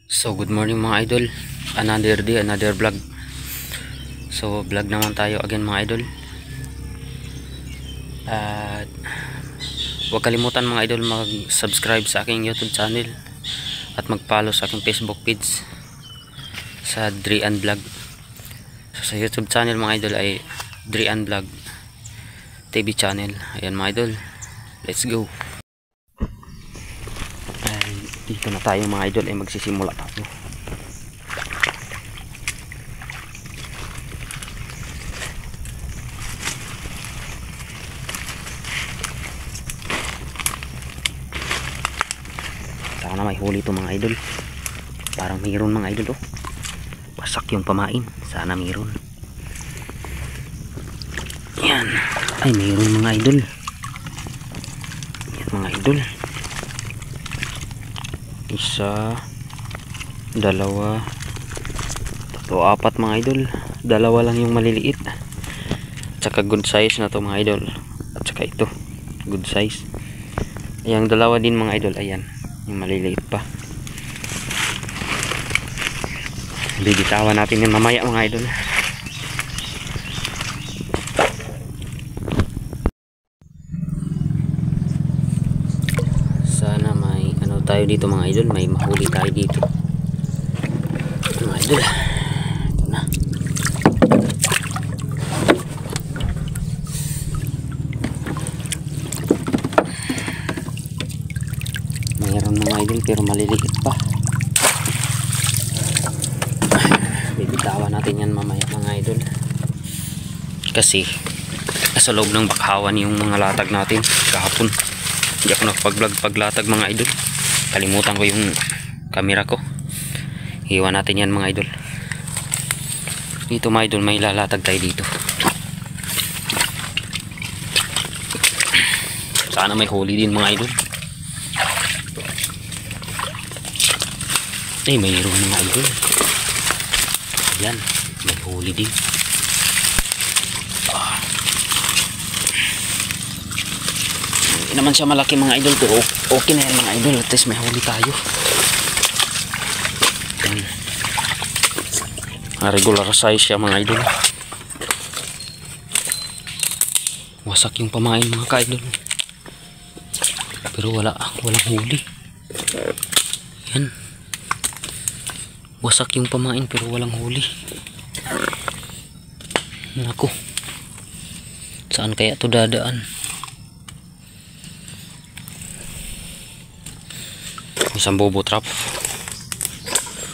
So good morning mga idol, another day, another vlog. So vlog naman tayo again mga idol. At huwag kalimutan mga idol mag-subscribe sa aking YouTube channel at mag-follow sa aking Facebook page sa Drian Vlog. So sa YouTube channel mga idol ay Drian Vlog TV channel. Ayan mga idol, let's go. Dito na tayo mga idol ay magsisimula tayo. Sana may huli ito mga idol. Parang mayroon mga idol oh. Wasak yung pamain. Sana mayroon. Yan. Ay mayroon mga idol. Yan mga idol. Isa, dalawa, tatlo, apat mga idol. Dalawa lang yung maliliit. Tsaka good size na to mga idol. At saka ito, good size. Yang dalawa din mga idol, ayan, yung maliliit pa. Bibitawan natin yung mamaya mga idol. Sana may ano tayo dito mga idol, may mahuli tayo dito mga idol. Ito na. Mayroon mga idol pero maliliit pa. Bibitawan natin yan mamaya mga idol, kasi sa loob ng bakhawan yung mga latag natin kahapon. Hindi ako nakapag-vlog paglatag mga idol. Kalimutan ko yung camera ko. Iwan natin yan mga idol. Dito mga idol, may lalatag tayo dito. Sana may huli din mga idol. Eh mayroon mga idol. Ayan, may huli din. Hindi naman siya malaki mga idol, pero okay na yan mga idol. At least may huli tayo. Regular size siya mga idol. Wasak yung pamain mga ka-idol, pero walang huli. Yan, wasak yung pamain pero walang huli. Naku, saan kaya ito dadaan? Isang bobo trap.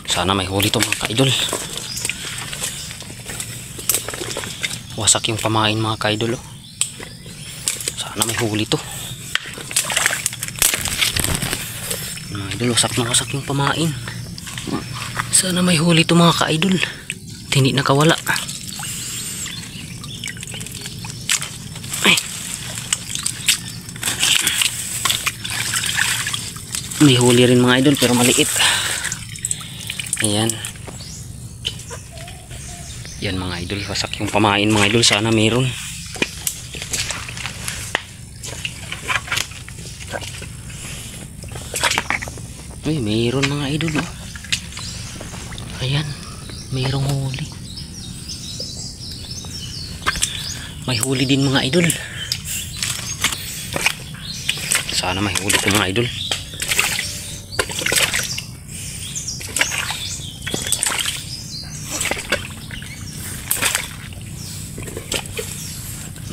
Sana may huli ito mga ka-idol. Wasak yung pamain mga ka-idol oh. Sana may huli ito mga idol. Wasak na wasak yung pamain. Sana may huli ito mga ka-idol. Hindi nakawala. May huli rin mga idol pero maliit. Ayan. Yan mga idol, wasak yung pamain mga idol. Sana meron. Uy, meron mga idol oh. Ayan, mayroong huli. May huli din mga idol. Sana may huli ito mga idol.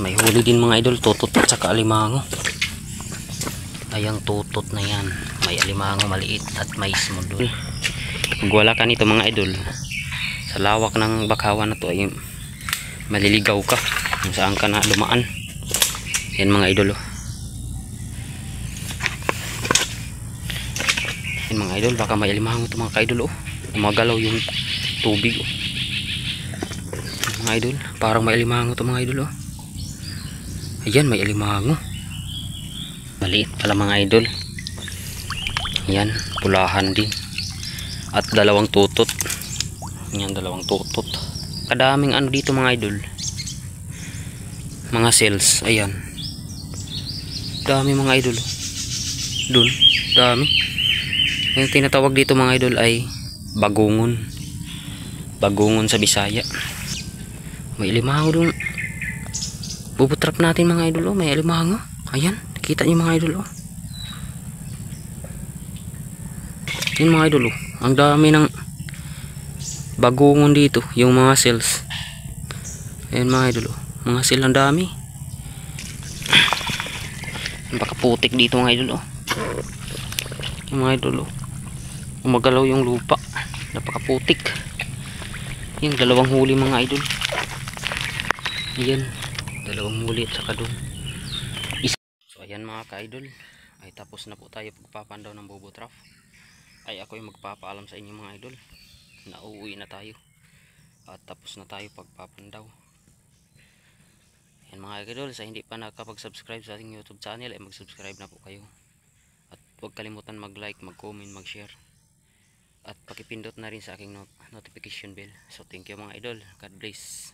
May huli din mga idol, tutot at saka alimango. Ayang tutot na yan, may alimango maliit at may small. Pag wala ka nito mga idol, sa lawak ng bakhawan na to ay maliligaw ka kung saan ka na dumaan. Yan mga idol oh. Yan mga idol, baka may alimango ito mga ka-idol oh. Umagalaw yung tubig oh. Mga idol, parang may alimango ito mga idol oh. Ayan, may alimango. Maliit pala mga idol. Ayan, pulahan din. At dalawang tutot. Ayan, dalawang tutot. Kadaming ano dito mga idol. Mga cells, ayan. Dami mga idol. Dun, dami. Yung tinatawag dito mga idol ay bagungon. Bagungon sa Bisaya. May alimango dun. Bubutrap natin mga idol, oh. May alimango. Ayan, kita niyo mga idol, oh. Yan mga idol, oh. Ang dami ng bagungon dito, yung mga cells. Ayan mga idol, oh. Mga cell ang dami. Napakaputik dito mga idol, oh. Yung mga idol, oh. Umagalaw yung lupa. Napakaputik. Yung dalawang huli mga idol. Ayan, dalawang huli at saka doon. So ayan mga ka-idol, ay tapos na po tayo pagpapandaw ng bobo trough. Ay ako yung magpapaalam sa inyo mga idol na uuwi na tayo. At tapos na tayo pagpapandaw. Ayan mga idol, sa hindi pa nakapag-subscribe sa ating YouTube channel ay mag-subscribe na po kayo. At huwag kalimutan mag-like, mag-comment, mag-share. At pakipindot na rin sa aking notification bell. So thank you mga idol. God bless.